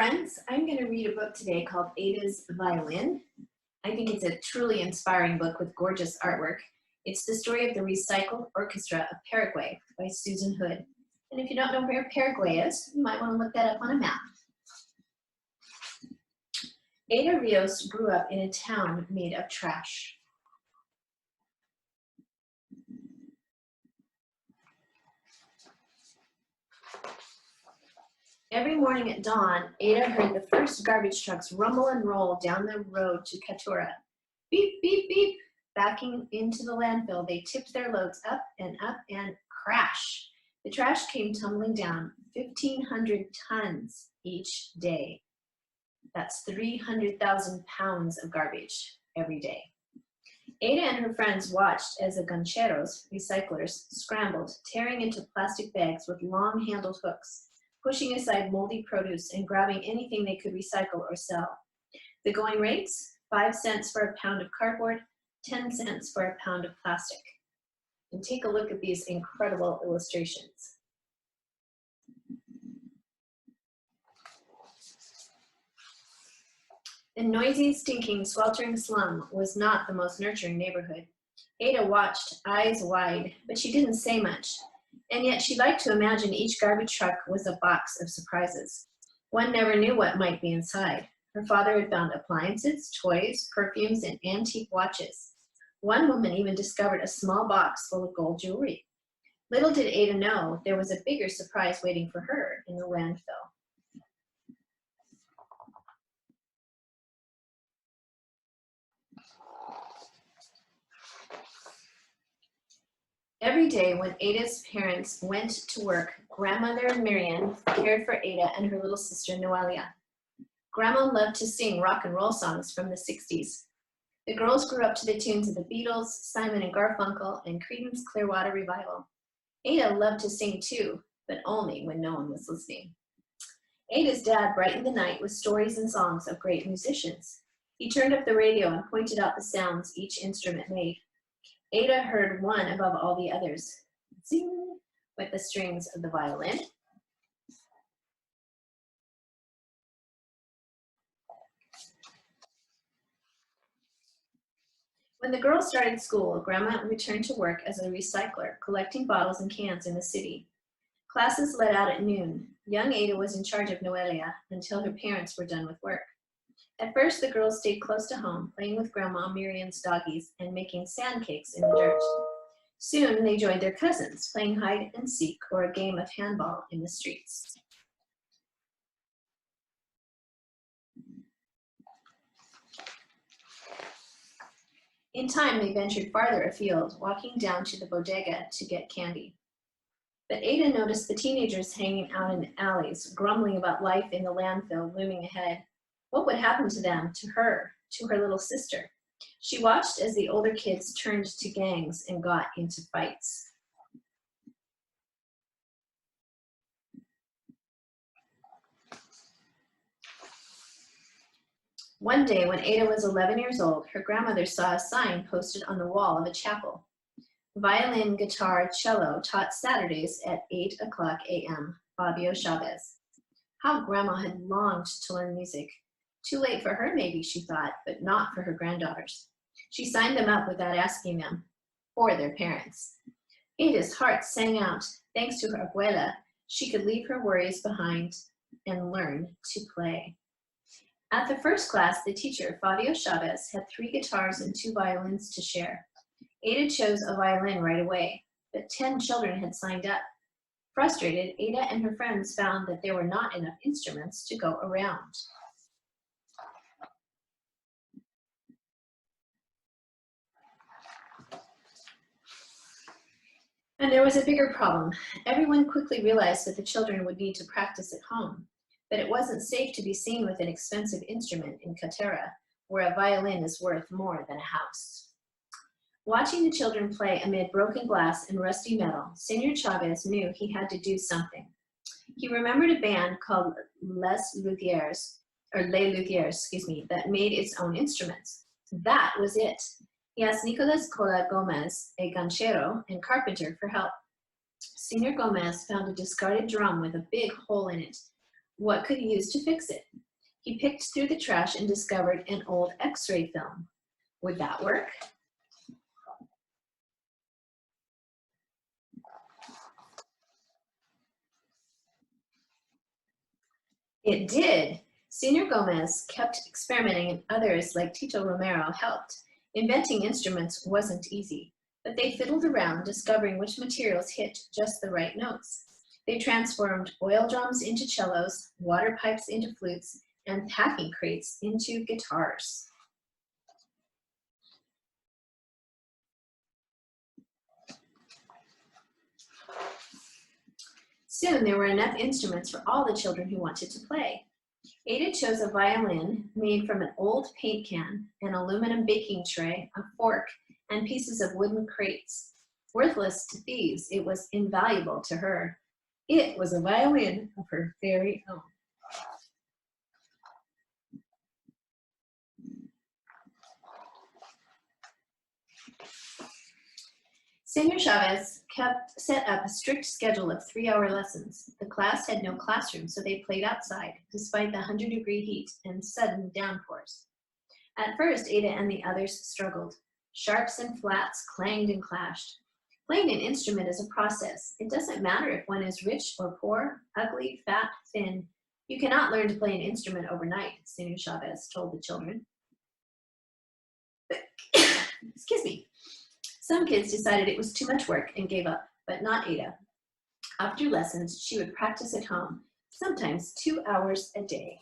friends, I'm going to read a book today called Ada's Violin. I think it's a truly inspiring book with gorgeous artwork. It's the story of the recycled orchestra of Paraguay by Susan Hood. And if you don't know where Paraguay is, you might want to look that up on a map. Ada Rios grew up in a town made of trash. Every morning at dawn, Ada heard the first garbage trucks rumble and roll down the road to Cateura. Beep, beep, beep. Backing into the landfill, they tipped their loads up and crash. The trash came tumbling down 1,500 tons each day. That's 300,000 pounds of garbage every day. Ada and her friends watched as the gancheros, recyclers, scrambled, tearing into plastic bags with long-handled hooks, pushing aside moldy produce and grabbing anything they could recycle or sell. The going rates, 5 cents for a pound of cardboard, 10 cents for a pound of plastic. And take a look at these incredible illustrations. The noisy, stinking, sweltering slum was not the most nurturing neighborhood. Ada watched, eyes wide, but she didn't say much. And yet she liked to imagine each garbage truck was a box of surprises. One never knew what might be inside. Her father had found appliances, toys, perfumes, and antique watches. One woman even discovered a small box full of gold jewelry. Little did Ada know there was a bigger surprise waiting for her in the landfill. Every day when Ada's parents went to work, Grandmother Marian cared for Ada and her little sister Noelia. Grandma loved to sing rock and roll songs from the 60s. The girls grew up to the tunes of the Beatles, Simon and Garfunkel, and Creedence Clearwater Revival. Ada loved to sing too, but only when no one was listening. Ada's dad brightened the night with stories and songs of great musicians. He turned up the radio and pointed out the sounds each instrument made. Ada heard one above all the others, zing, with the strings of the violin. When the girls started school, Grandma returned to work as a recycler, collecting bottles and cans in the city. Classes let out at noon. Young Ada was in charge of Noelia until her parents were done with work. At first, the girls stayed close to home, playing with Grandma Miriam's doggies and making sand cakes in the dirt. Soon, they joined their cousins, playing hide and seek or a game of handball in the streets. In time, they ventured farther afield, walking down to the bodega to get candy. But Ada noticed the teenagers hanging out in the alleys, grumbling about life in the landfill looming ahead. What would happen to them, to her little sister? She watched as the older kids turned to gangs and got into fights. One day when Ada was 11 years old, her grandmother saw a sign posted on the wall of a chapel. Violin, guitar, cello taught Saturdays at 8 o'clock a.m. Fabio Chavez. How Grandma had longed to learn music. Too late for her, maybe, she thought, but not for her granddaughters. She signed them up without asking them, or their parents. Ada's heart sang out. Thanks to her abuela, she could leave her worries behind and learn to play. At the first class, the teacher, Fabio Chavez, had 3 guitars and 2 violins to share. Ada chose a violin right away, but 10 children had signed up. Frustrated, Ada and her friends found that there were not enough instruments to go around. And there was a bigger problem. Everyone quickly realized that the children would need to practice at home, but it wasn't safe to be seen with an expensive instrument in Cateura, where a violin is worth more than a house. Watching the children play amid broken glass and rusty metal, Senor Chavez knew he had to do something. He remembered a band called Les Luthiers, that made its own instruments. That was it. He asked Nicolas Cola Gomez, a ganchero and carpenter, for help. Senor Gomez found a discarded drum with a big hole in it. What could he use to fix it? He picked through the trash and discovered an old X-ray film. Would that work? It did. Senor Gomez kept experimenting and others like Tito Romero helped. Inventing instruments wasn't easy, but they fiddled around discovering which materials hit just the right notes. They transformed oil drums into cellos, water pipes into flutes, and packing crates into guitars. Soon there were enough instruments for all the children who wanted to play. Ada chose a violin made from an old paint can, an aluminum baking tray, a fork, and pieces of wooden crates. Worthless to thieves, it was invaluable to her. It was a violin of her very own. Senor Chavez set up a strict schedule of 3-hour lessons. The class had no classroom, so they played outside, despite the 100-degree heat and sudden downpours. At first, Ada and the others struggled. Sharps and flats clanged and clashed. Playing an instrument is a process. It doesn't matter if one is rich or poor, ugly, fat, thin. You cannot learn to play an instrument overnight, Senor Chavez told the children. Excuse me. Some kids decided it was too much work and gave up, but not Ada. After lessons, she would practice at home, sometimes 2 hours a day.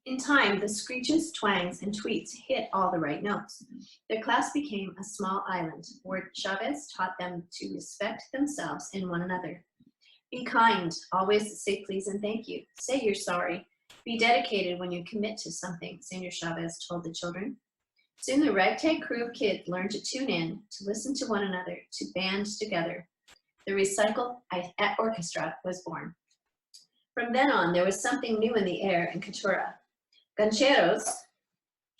In time, the screeches, twangs, and tweets hit all the right notes. Their class became a small island where Chavez taught them to respect themselves and one another. Be kind, always say please and thank you. Say you're sorry. Be dedicated when you commit to something, Senor Chavez told the children. Soon the ragtag crew of kids learned to tune in, to listen to one another, to band together. The recycled orchestra was born. From then on, there was something new in the air in Cateura. Gancheros,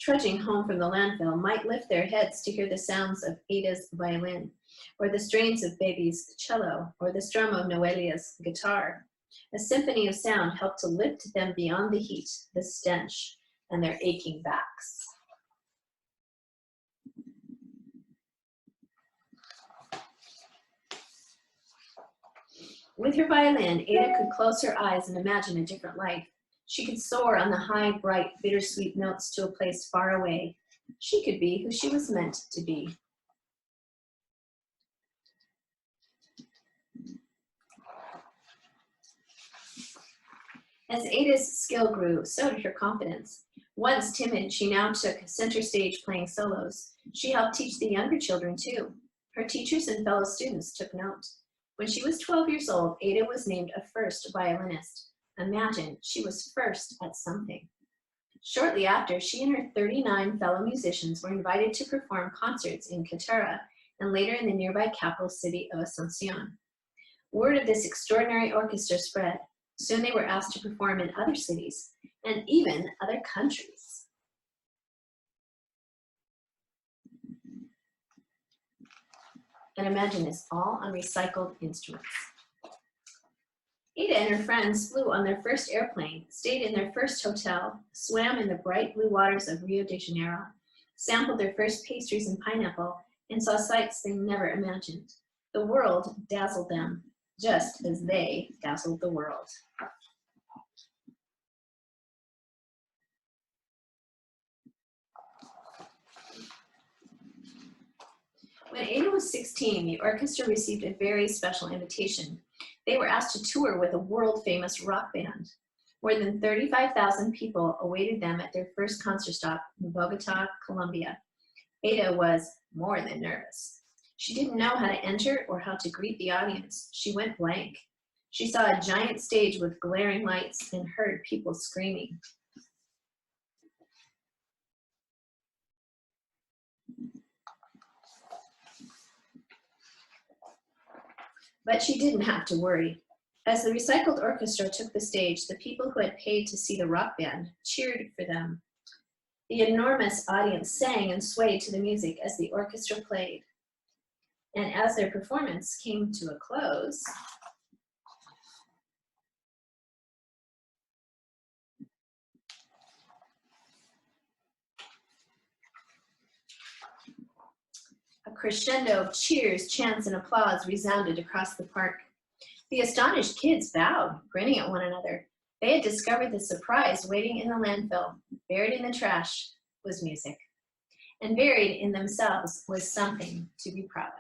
trudging home from the landfill, might lift their heads to hear the sounds of Ada's violin, or the strains of Baby's cello, or the strum of Noelia's guitar. A symphony of sound helped to lift them beyond the heat, the stench, and their aching backs. With her violin, Ada could close her eyes and imagine a different life. She could soar on the high, bright, bittersweet notes to a place far away. She could be who she was meant to be. As Ada's skill grew, so did her confidence. Once timid, she now took center stage playing solos. She helped teach the younger children too. Her teachers and fellow students took note. When she was 12 years old, Ada was named a first violinist. Imagine, she was first at something. Shortly after, she and her 39 fellow musicians were invited to perform concerts in Cateura and later in the nearby capital city of Asuncion. Word of this extraordinary orchestra spread. Soon they were asked to perform in other cities and even other countries. And imagine this, all on recycled instruments. Ada and her friends flew on their first airplane, stayed in their first hotel, swam in the bright blue waters of Rio de Janeiro, sampled their first pastries and pineapple, and saw sights they never imagined. The world dazzled them, just as they dazzled the world. When Ada was 16, the orchestra received a very special invitation. They were asked to tour with a world-famous rock band. More than 35,000 people awaited them at their first concert stop in Bogota, Colombia. Ada was more than nervous. She didn't know how to enter or how to greet the audience. She went blank. She saw a giant stage with glaring lights and heard people screaming. But she didn't have to worry. As the recycled orchestra took the stage, the people who had paid to see the rock band cheered for them. The enormous audience sang and swayed to the music as the orchestra played. And as their performance came to a close, a crescendo of cheers, chants, and applause resounded across the park. The astonished kids bowed, grinning at one another. They had discovered the surprise waiting in the landfill. Buried in the trash was music, and buried in themselves was something to be proud of.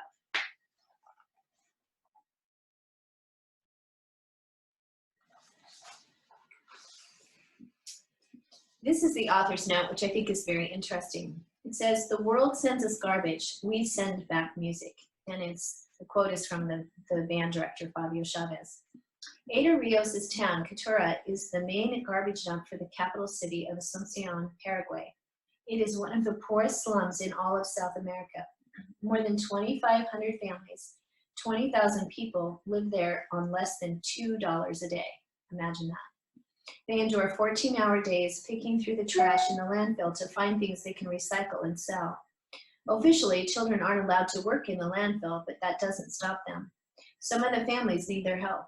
This is the author's note, which I think is very interesting. It says, "The world sends us garbage, we send back music." And the quote is from the band director, Fabio Chavez. Ada Rios' town, Cateura, is the main garbage dump for the capital city of Asunción, Paraguay. It is one of the poorest slums in all of South America. More than 2,500 families, 20,000 people live there on less than $2 a day. Imagine that. They endure 14-hour days picking through the trash in the landfill to find things they can recycle and sell. Officially, children aren't allowed to work in the landfill, but that doesn't stop them. Some of the families need their help.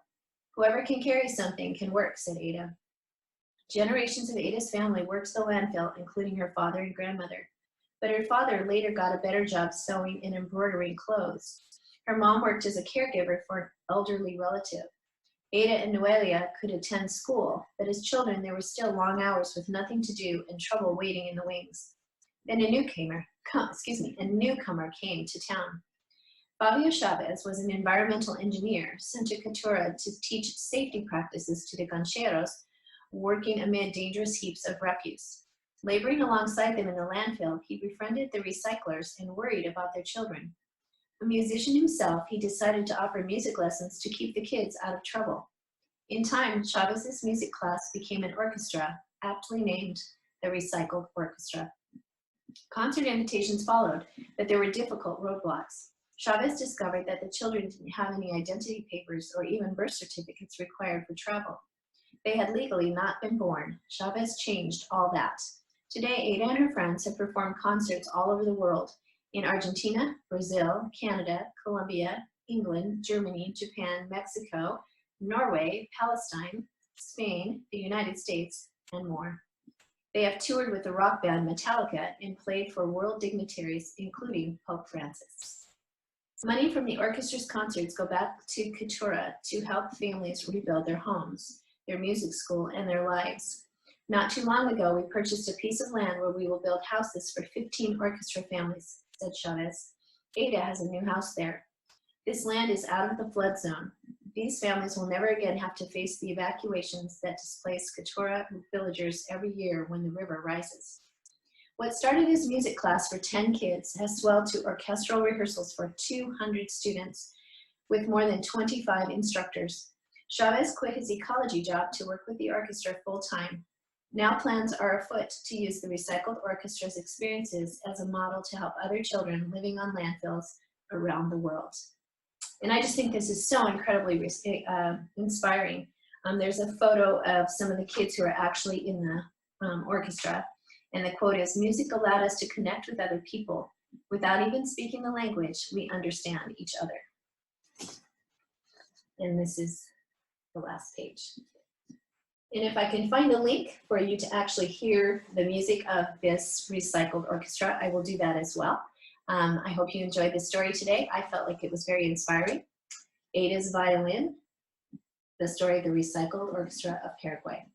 "Whoever can carry something can work," said Ada. Generations of Ada's family worked the landfill, including her father and grandmother. But her father later got a better job sewing and embroidering clothes. Her mom worked as a caregiver for an elderly relative. Ada and Noelia could attend school, but as children there were still long hours with nothing to do and trouble waiting in the wings. Then a newcomer came to town. Fabio Chavez was an environmental engineer sent to Cateura to teach safety practices to the gancheros working amid dangerous heaps of refuse. Laboring alongside them in the landfill, he befriended the recyclers and worried about their children. A musician himself, he decided to offer music lessons to keep the kids out of trouble. In time, Chavez's music class became an orchestra, aptly named the Recycled Orchestra. Concert invitations followed, but there were difficult roadblocks. Chavez discovered that the children didn't have any identity papers or even birth certificates required for travel. They had legally not been born. Chavez changed all that. Today, Ada and her friends have performed concerts all over the world, in Argentina, Brazil, Canada, Colombia, England, Germany, Japan, Mexico, Norway, Palestine, Spain, the United States, and more. They have toured with the rock band Metallica and played for world dignitaries, including Pope Francis. Money from the orchestra's concerts go back to Cateura to help families rebuild their homes, their music school, and their lives. Not too long ago, we purchased a piece of land where we will build houses for 15 orchestra families, said Chavez. Ada has a new house there. This land is out of the flood zone. These families will never again have to face the evacuations that displace Cateura villagers every year when the river rises. What started as music class for 10 kids has swelled to orchestral rehearsals for 200 students with more than 25 instructors. Chavez quit his ecology job to work with the orchestra full-time. Now plans are afoot to use the Recycled Orchestra's experiences as a model to help other children living on landfills around the world. And I just think this is so incredibly inspiring. There's a photo of some of the kids who are actually in the orchestra. And the quote is, "Music allowed us to connect with other people. Without even speaking the language, we understand each other." And this is the last page. And if I can find a link for you to actually hear the music of this Recycled Orchestra, I will do that as well. I hope you enjoyed this story today. I felt like it was very inspiring. Ada's Violin, the story of the Recycled Orchestra of Paraguay.